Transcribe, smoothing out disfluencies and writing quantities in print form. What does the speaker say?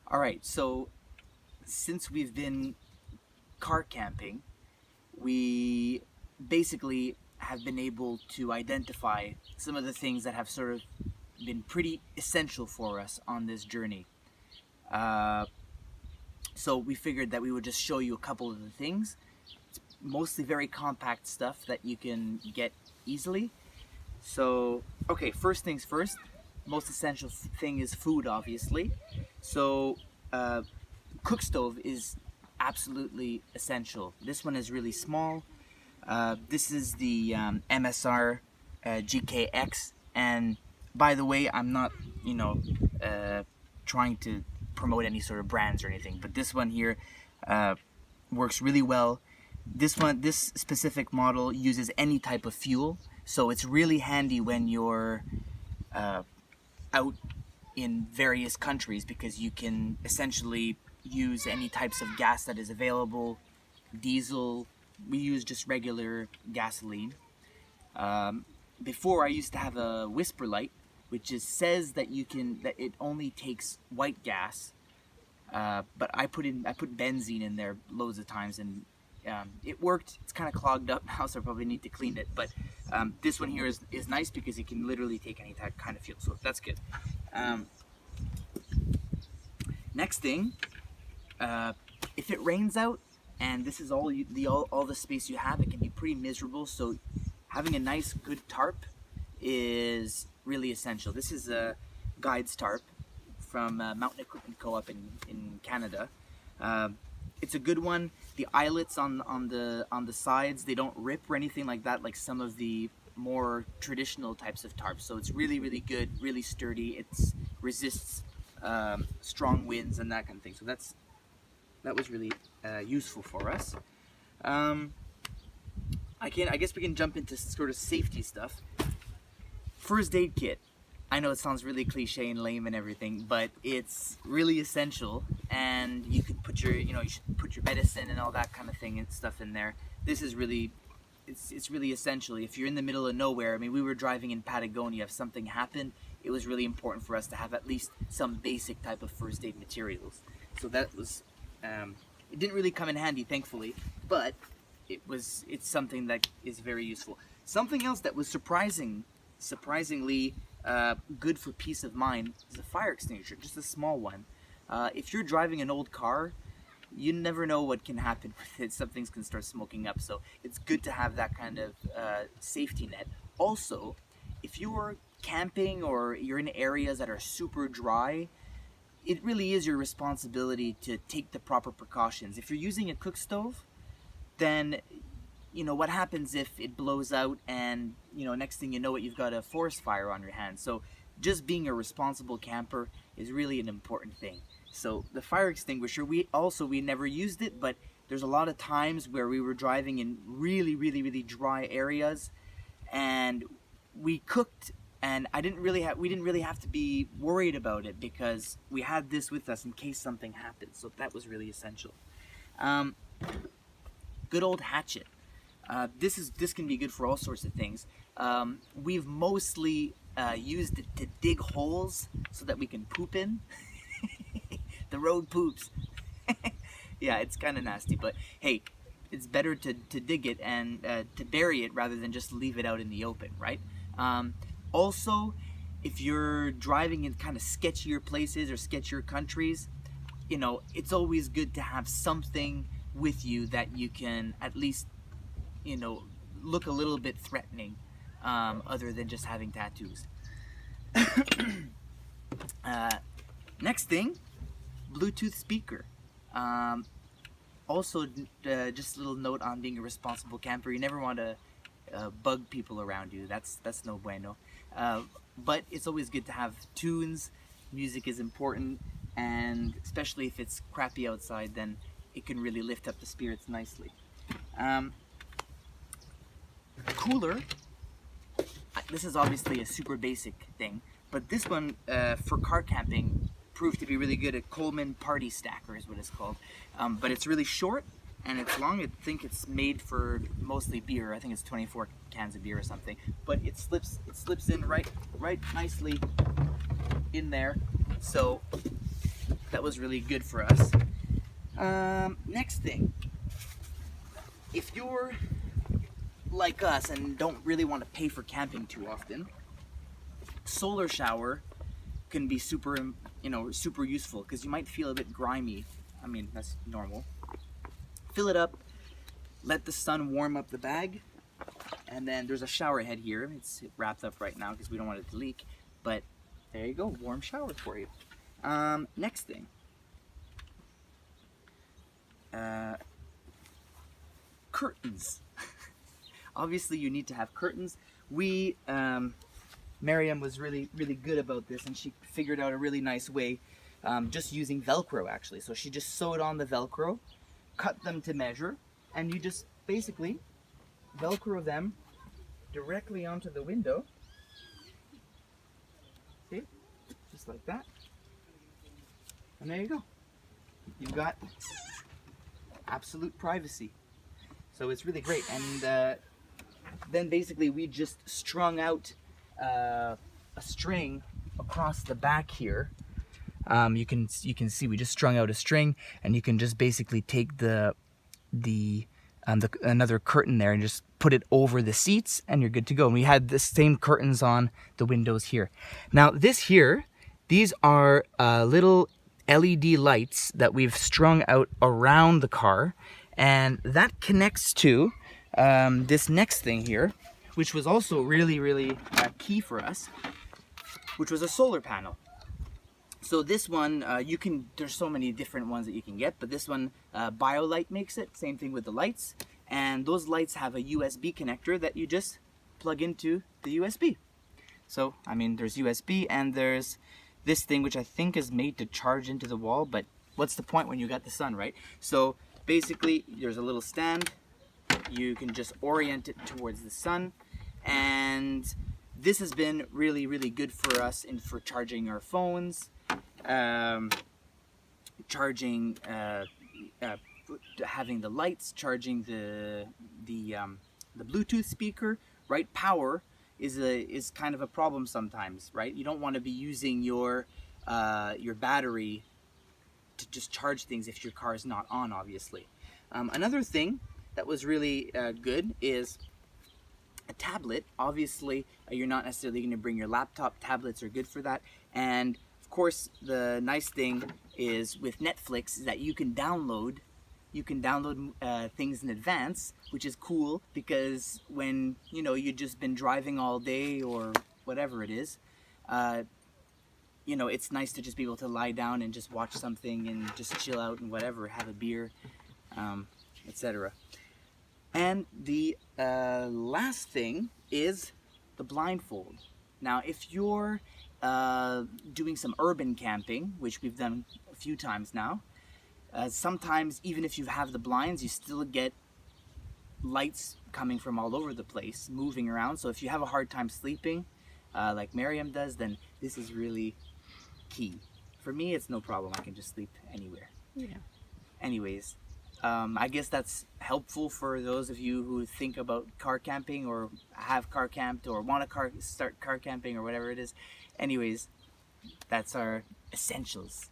All right, so since we've been car camping, we basically have been able to identify some of the things that have sort of been pretty essential for us on this journey. Uh, so we figured that we would just show you a couple of the things. It's mostly very compact stuff that you can get easily. So, okay, first things first, most essential thing is food, obviously. So, cook stove is absolutely essential. This one is really small. This is the MSR GKX, and by the way, I'm not, trying to promote any sort of brands or anything, but this one here works really well. This specific model uses any type of fuel, so it's really handy when you're out in various countries because you can essentially use any types of gas that is available. Diesel, we use just regular gasoline. Before I used to have a whisper light, which says that it only takes white gas, but I put benzene in there loads of times and it worked. It's kind of clogged up now, so I probably need to clean it. But this one here is nice because it can literally take any kind of fuel, so that's good. Next thing, if it rains out and this is all the space you have, it can be pretty miserable. So having a nice good tarp is really essential. This is a guides tarp from Mountain Equipment Co-op in Canada. It's a good one. The eyelets on the sides, they don't rip or anything like that, like some of the more traditional types of tarps. So it's really, really good, really sturdy. It resists strong winds and that kind of thing. So that was really useful for us. I guess we can jump into sort of safety stuff. First aid kit. I know it sounds really cliche and lame and everything, but it's really essential. And you could put you should put your medicine and all that kind of thing and stuff in there. This is really, it's really essential. If you're in the middle of nowhere, I mean, we were driving in Patagonia. If something happened, it was really important for us to have at least some basic type of first aid materials. So that was, it didn't really come in handy, thankfully, but it's something that is very useful. Something else that was surprisingly good for peace of mind is a fire extinguisher, just a small one. If you're driving an old car, you never know what can happen with it. Some things can start smoking up, so it's good to have that kind of safety net. Also, if you're camping or you're in areas that are super dry, it really is your responsibility to take the proper precautions. If you're using a cook stove, then what happens if it blows out and next thing you know you've got a forest fire on your hands. So just being a responsible camper is really an important thing. So the fire extinguisher, we never used it, but there's a lot of times where we were driving in really, really, really dry areas and we cooked, and we didn't really have to be worried about it because we had this with us in case something happened. So that was really essential. Good old hatchet. This can be good for all sorts of things. We've mostly used it to dig holes so that we can poop in. The road poops. Yeah, it's kind of nasty, but hey, it's better to dig it and to bury it rather than just leave it out in the open, right? Also, if you're driving in kind of sketchier places or sketchier countries, it's always good to have something with you that you can at least look a little bit threatening, other than just having tattoos. Next thing, Bluetooth speaker. Also, just a little note on being a responsible camper. You never want to bug people around you. That's no bueno. But it's always good to have tunes. Music is important, and especially if it's crappy outside, then it can really lift up the spirits nicely. Cooler. This is obviously a super basic thing, but this one for car camping proved to be really good. A Coleman Party Stacker is what it's called, but it's really short and it's long. I think it's made for mostly beer. I think it's 24 cans of beer or something, but it slips in right nicely in there. So that was really good for us. Next thing, if you're like us and don't really want to pay for camping too often, solar shower can be super, super useful, because you might feel a bit grimy. I mean, that's normal. Fill it up, let the sun warm up the bag, and then there's a shower head here. It's wrapped up right now because we don't want it to leak, but there you go, warm shower for you. Next thing, curtains. Obviously you need to have curtains. Miriam was really good about this, and she figured out a really nice way, just using Velcro actually. So she just sewed on the Velcro, cut them to measure, and you just basically Velcro them directly onto the window. See? Just like that. And there you go. You've got absolute privacy. So it's really great. And then basically we just strung out a string across the back here. You can see we just strung out a string, and you can just basically take another curtain there and just put it over the seats, and you're good to go. And we had the same curtains on the windows here. Now these are little LED lights that we've strung out around the car, and that connects to this next thing here, which was also really key for us, which was a solar panel. So this one, there's so many different ones that you can get, but this one, BioLite makes it, same thing with the lights. And those lights have a USB connector that you just plug into the USB. So, I mean, there's USB, and there's this thing which I think is made to charge into the wall, but what's the point when you got the sun, right? So basically, there's a little stand. You can just orient it towards the sun, and this has been really good for us for charging our phones, charging, having the lights, charging the Bluetooth speaker, right? Power is kind of a problem sometimes, right? You don't want to be using your battery to just charge things if your car is not on, obviously. Another thing that was really good is a tablet. Obviously, you're not necessarily going to bring your laptop. Tablets are good for that. And of course, the nice thing is with Netflix is that you can download things in advance, which is cool, because when you've just been driving all day or whatever it is, it's nice to just be able to lie down and just watch something and just chill out and whatever, have a beer, etc. And the last thing is the blindfold. Now, if you're doing some urban camping, which we've done a few times now, sometimes even if you have the blinds, you still get lights coming from all over the place, moving around. So if you have a hard time sleeping, like Miriam does, then this is really key. For me, it's no problem. I can just sleep anywhere. Yeah. Anyways, I guess that's helpful for those of you who think about car camping, or have car camped, or want to start car camping, or whatever it is. Anyways, that's our essentials.